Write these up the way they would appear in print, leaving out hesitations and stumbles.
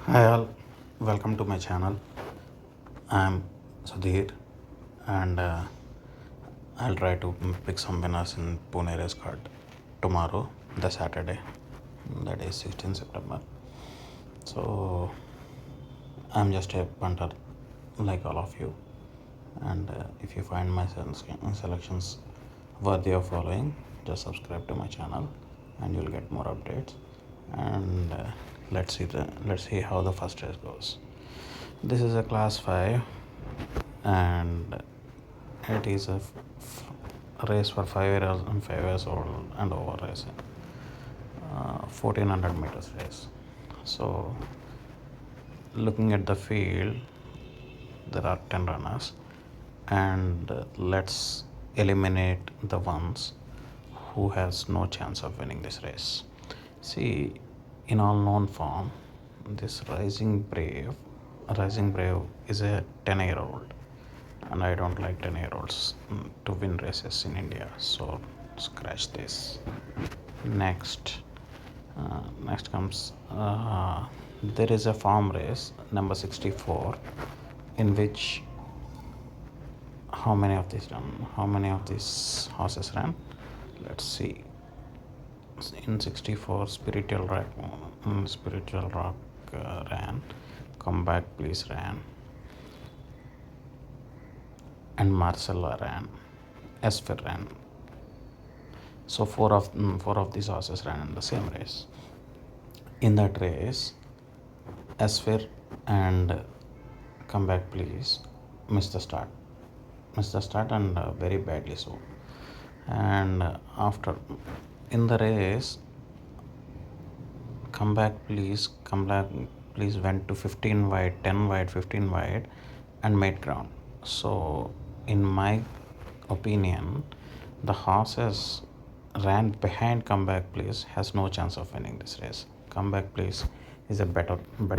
Hi all, welcome to my channel. I'm Sudhir and I'll try to pick some winners in Pune race card tomorrow, the Saturday, that is 16 September. So I'm just a punter like all of you, and if you find my selections worthy of following, just subscribe to my channel and you'll get more updates. And let's see how the first race goes. This is a class 5 and it is a race for 5 years old and over race, 1400 meters race. So looking at the field, there are 10 runners, and let's eliminate the ones who has no chance of winning this race. See, in all known form, this Rising Brave is a 10-year-old, and I don't like 10-year-olds to win races in India. So scratch this. Next comes there is a farm race number 64, in which how many of these horses ran. Let's see. In 64, Spiritual Rock ran, Come Back Please ran, and Marcella ran, Esper ran. So four of these horses ran in the same race. In that race, Esper and Come Back Please missed the start, and very badly so. And after in the race, Come Back Please went to 15 wide, 10 wide, 15 wide, and made ground. So, in my opinion, the horses ran behind Come Back Please has no chance of winning this race. Come Back Please is a better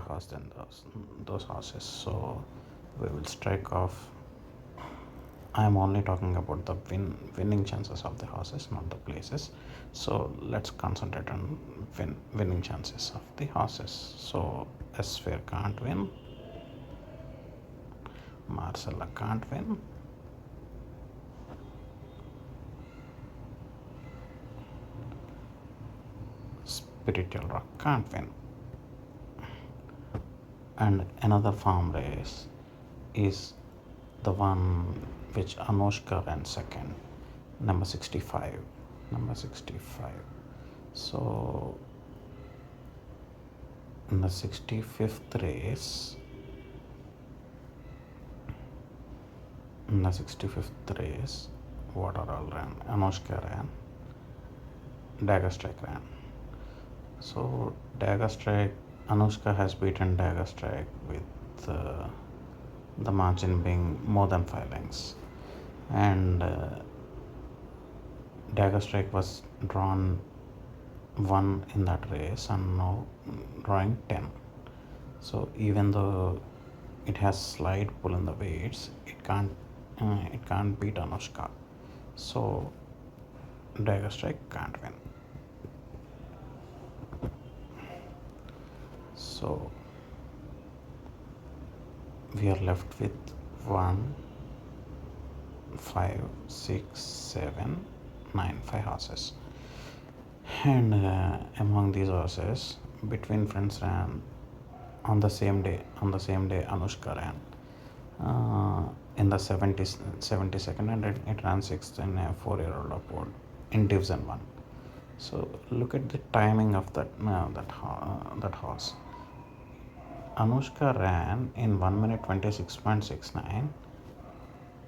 horse than those horses. So, we will strike off. I am only talking about the winning chances of the horses, not the places. So let's concentrate on winning chances of the horses. So Sphere can't win, Marcella can't win, Spiritual Rock can't win. And another farm race is the one which Anushka ran second, number 65. So in the 65th race, what are all ran? Anushka ran, Dagger Strike ran. So Dagger Strike, Anushka has beaten Dagger Strike with the margin being more than 5 lengths, and Dagger Strike was drawn 1 in that race and now drawing 10. So even though it has slight pull in the weights, it can't beat Anushka. So Dagger Strike can't win. So we are left with 1, 5, 6, 7, 9, 5 horses. And among these horses, Between Friends ran on the same day. Anushka ran in the 72nd, and it ran 6th in a 4-year-old upward in Division 1. So look at the timing of that horse. Anushka ran in 1 minute 26.69,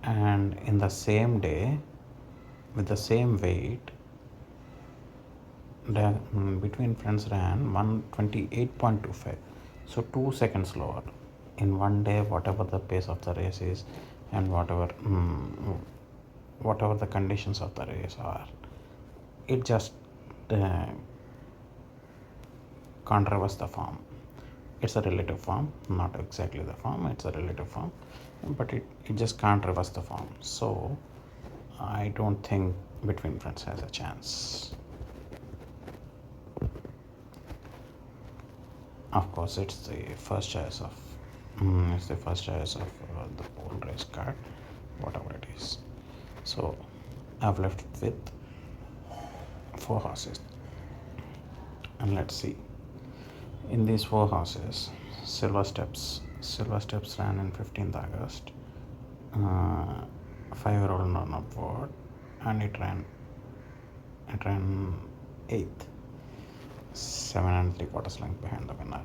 and in the same day with the same weight, Between Friends ran 128.25. So 2 seconds lower. In one day, whatever the pace of the race is, and whatever the conditions of the race are, it just can't reverse the form. It's a relative form, not exactly the form, it's a relative form, but it just can't reverse the form. So I don't think Between Friends has a chance. Of course, it's the first choice of the pole race card, whatever it is. So I've left with 4 horses, and let's see. In these 4 horses, Silver Steps ran in 15th August. 5-year-old non upward, and it ran 8th, 7 3/4 length behind the winner.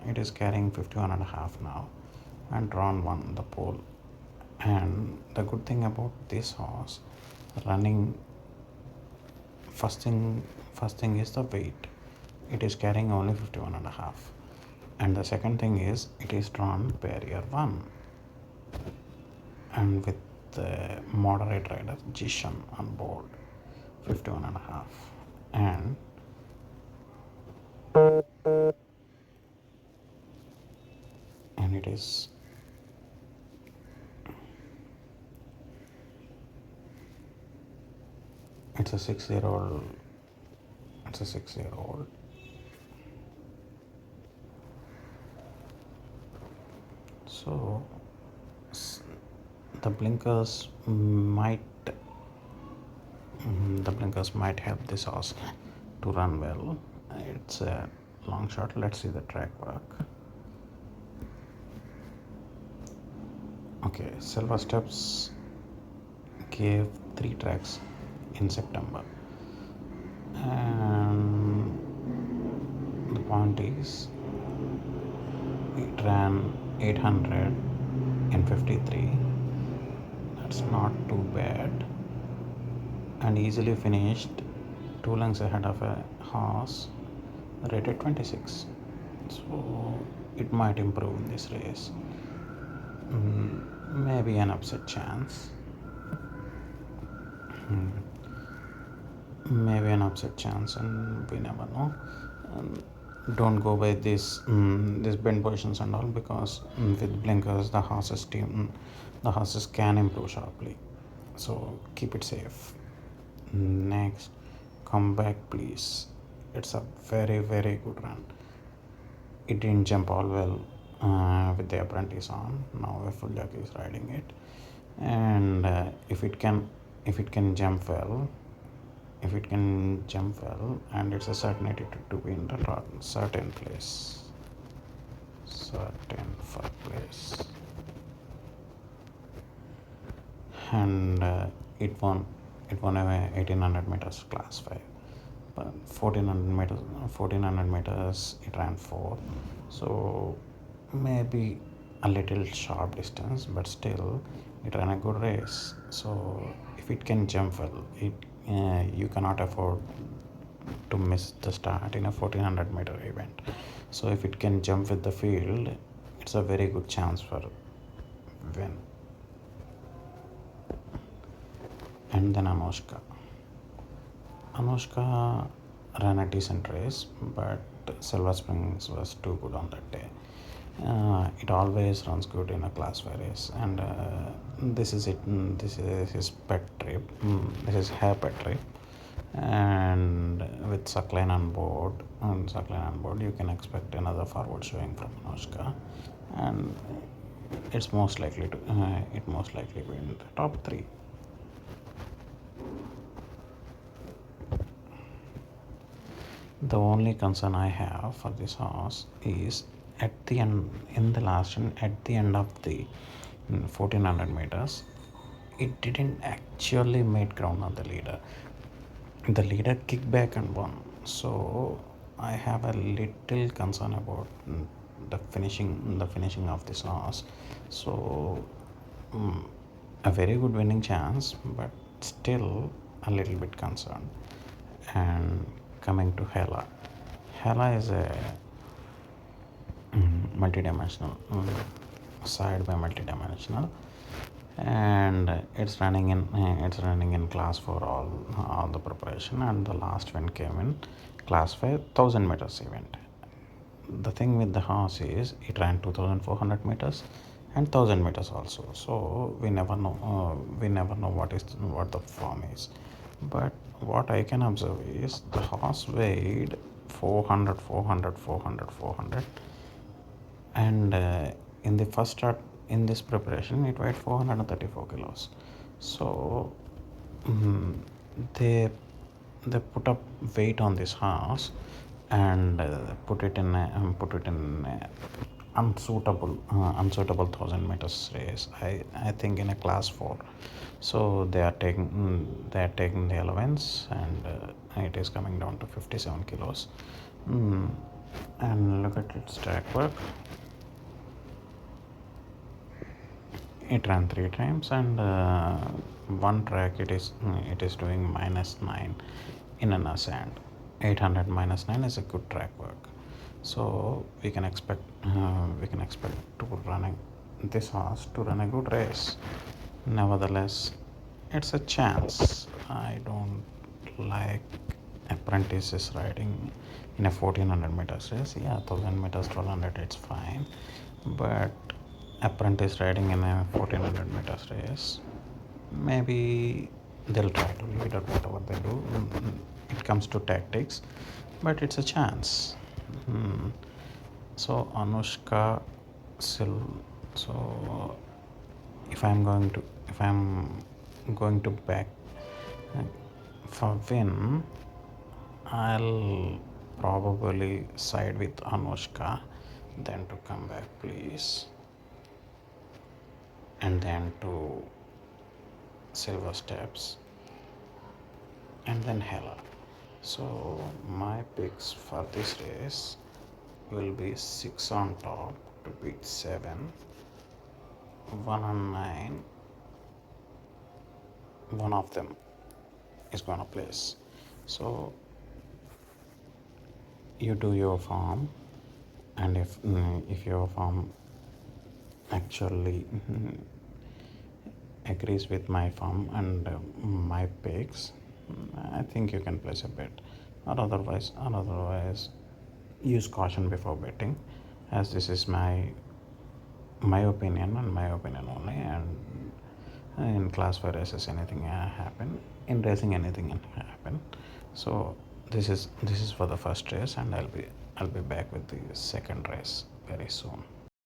It is carrying 51.5 now, and drawn 1 the pole. And the good thing about this horse running, first thing is the weight. It is carrying only 51.5, and the second thing is it is drawn barrier 1, and with the moderate rider Jishan on board, 51.5. And it is it's a 6-year-old. So the blinkers might help this horse to run well. It's a long shot. Let's see the track work. Okay, Silver Steps gave 3 tracks in September, and the point is it ran 800 in 53. That's not too bad, and easily finished 2 lengths ahead of a horse rated 26. So it might improve in this race. Maybe an upset chance. Maybe an upset chance, and we never know. Don't go by this bend positions and all, because with blinkers the horses can improve sharply. So keep it safe. Next, come back please. It's a very very good run. It didn't jump all well with the apprentice on. Now a full jockey is riding it, and if it can jump well, and it's a certainty to be in the certain first place. And it won a 1800 meters class 5, but 1400 meters it ran 4. So maybe a little sharp distance, but still it ran a good race. So if it can jump well, you cannot afford to miss the start in a 1400 meter event. So if it can jump with the field, it's a very good chance for win. And then Anushka ran a decent race, but Silver Springs was too good on that day. It always runs good in a class 5 race, and this is his pet trip. This is her pet trip, and with Suckline on board, you can expect another forward showing from Anushka, and it most likely be in the top 3. The only concern I have for this horse is at the end of the 1400 meters, it didn't actually make ground on the leader. The leader kicked back and won. So I have a little concern about the finishing of this horse. So a very good winning chance, but still a little bit concerned. And coming to Hela is a multidimensional side by multidimensional, and it's running in class 4 all the preparation, and the last win came in class 5 1000 meters event. The thing with the horse is it ran 2400 meters and 1000 meters also, so we never know what the form is. But what I can observe is the horse weighed 400, 400, 400, 400. And in the first start in this preparation it weighed 434 kilos. So mm, they they put up weight on this horse and put it in a unsuitable 1,000 meters race. I think in a class 4. So they are taking the allowance, and it is coming down to 57 kilos. mm, and look at its track work. It ran 3 times, and one track it is doing -9 in an sand. 800 -9 is a good track work. So we can expect to running this horse to run a good race. Nevertheless, it's a chance. I don't like apprentices riding in a 1400 meters race. Yeah, 1000 meters, 1200, it's fine. But apprentice riding in a 1400 meters race, maybe they'll try to lead or whatever they do. It comes to tactics, but it's a chance. Mm. So Anushka Sil. So if I'm going to back uh, for win, I'll probably side with Anushka, then to come back, please, and then to Silver Steps, and then Hela. So my picks for this race will be 6 on top to beat 7, 1 on 9. One of them is gonna place. So you do your farm, and if your farm actually agrees with my farm and my picks, I think you can place a bet. Or otherwise, use caution before betting, as this is my opinion and my opinion only. And in class 5 races, anything happen. In racing, anything can happen. So this is for the first race, and I'll be back with the second race very soon.